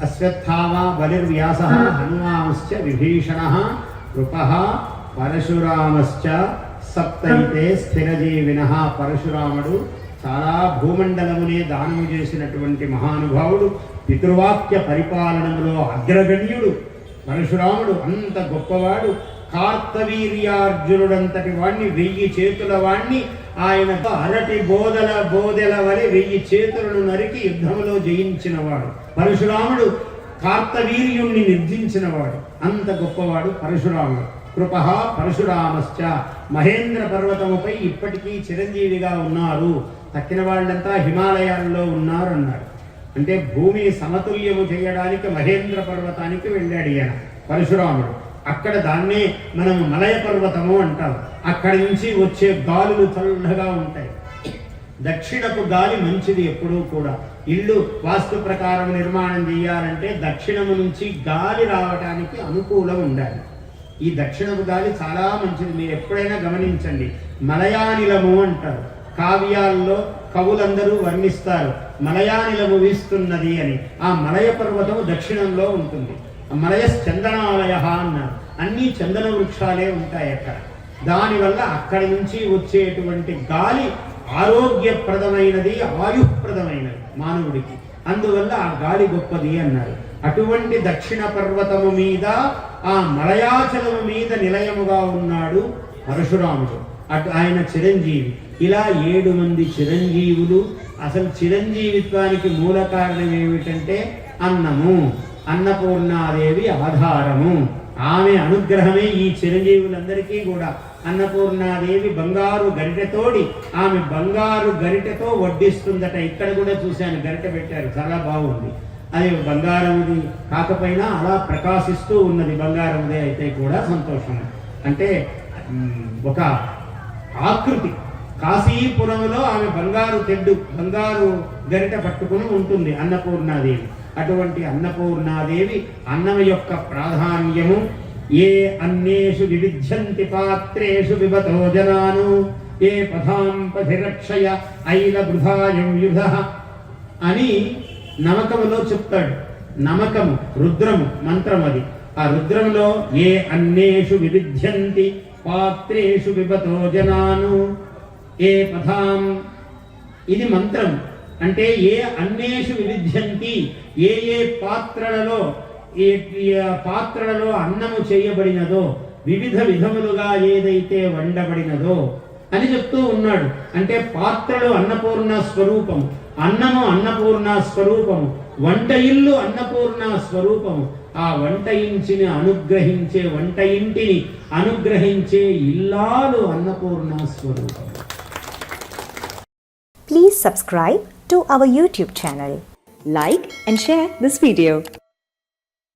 అశ్వత్థామా బలిర్వ్యాసః హనుమాంశ్చ విభీషణః కృపః పరశురామశ్చ సప్తైతే స్థిరజీవినః. పరశురాముడు చాలా భూమండలమునే దానము చేసినటువంటి మహానుభావుడు, పితృవాక్య పరిపాలనములో అగ్రగణ్యుడు. పరశురాముడు అంత గొప్పవాడు. కార్తవీర్యార్జునుడంతటి వాణ్ణి, 1000 చేతుల వాణ్ణి ఆయన అరటి బోదెల వలె 1000 చేతులను నరికి యుద్ధములో జయించినవాడు పరశురాముడు. కార్తవీర్యుణ్ణి నిర్జించినవాడు. అంత గొప్పవాడు పరశురాముడు. కృపః పరశురామశ్చ. మహేంద్ర పర్వతముపై ఇప్పటికీ చిరంజీవిగా ఉన్నారు. తక్కిన వాళ్ళంతా హిమాలయాల్లో ఉన్నారు అన్నారు. అంటే భూమిని సమతుల్యము చేయడానికి మహేంద్ర పర్వతానికి వెళ్ళాడు ఈయన పరశురాముడు. అక్కడ దాన్నే మనం మలయ పర్వతము అంటాం. అక్కడి నుంచి వచ్చే గాలులు చల్లగా ఉంటాయి. దక్షిణపు గాలి మంచిది ఎప్పుడూ కూడా. ఇల్లు వాస్తు ప్రకారం నిర్మాణం చేయాలంటే దక్షిణము నుంచి గాలి రావడానికి అనుకూలం ఉండాలి. ఈ దక్షిణపు గాలి చాలా మంచిది. మీరు ఎప్పుడైనా గమనించండి. మలయానిలము అంటారు. కావ్యాల్లో కవులందరూ వర్ణిస్తారు మలయానిలము వీస్తున్నది అని. ఆ మలయ పర్వతము దక్షిణంలో ఉంటుంది. మలయశ్చందనాలయ అన్నారు. అన్ని చందన వృక్షాలే ఉంటాయి అక్కడ. దానివల్ల అక్కడి నుంచి వచ్చేటువంటి గాలి ఆరోగ్యప్రదమైనది, ఆయుఃప్రదమైనది మానవుడికి. అందువల్ల ఆ గాలి గొప్పది అన్నారు. అటువంటి దక్షిణ పర్వతము మీద, ఆ మలయాచలము మీద నిలయముగా ఉన్నాడు పరశురాముడు. అటు ఆయన చిరంజీవి. ఇలా 7 మంది చిరంజీవులు. అసలు చిరంజీవిత్వానికి మూల కారణం ఏమిటంటే అన్నము. అన్నపూర్ణాదేవి ఆధారము. ఆమె అనుగ్రహమే ఈ చిరంజీవులందరికీ కూడా. అన్నపూర్ణాదేవి బంగారు గరిటెతోడి, ఆమె బంగారు గరిటెతో వడ్డిస్తుందట. ఇక్కడ కూడా చూశాను, గరిటె పెట్టారు, చాలా బాగుంది. అది బంగారంది కాకపోయినా అలా ప్రకాశిస్తూ ఉన్నది. బంగారందే అయితే కూడా సంతోషం. అంటే ఒక ఆకృతి. కాశీపురంలో ఆమె బంగారు తెడ్డు, బంగారు గరిట పట్టుకుని ఉంటుంది అన్నపూర్ణాదేవి. అటువంటి అన్నపూర్ణాదేవి అన్నం యొక్క ప్రాధాన్యము. ఏ అన్నేషు వివిధ్యంతి పాత్రేషు విభతో జనాను ఏ పథాం పథిరక్షయ ఐల బృధాయం యుధ అని నమకములో చెప్తాడు. నమకము రుద్రము మంత్రం అది. ఆ రుద్రంలో ఏ అన్నేషు వివిధ్యంతి పాత్రేషు విభతో జనాను ఏ పథాం, ఇది మంత్రం. అంటే ఏ అన్నేషు వివిధ్యంతి, ఏ ఏ పాత్రలలో అన్నము చేయబడినదో, వివిధ విధములుగా ఏదైతే వండబడినదో అని చెప్తూ ఉన్నాడు. అంటే పాత్రలు అన్నపూర్ణ స్వరూపము, అన్నము అన్నపూర్ణ స్వరూపము, వంట ఇల్లు అన్నపూర్ణ స్వరూపము. ఆ వంట ఇంటిని అనుగ్రహించే ఇల్లాలు అన్నపూర్ణ స్వరూపము. Please subscribe to our YouTube channel. Like and share this video.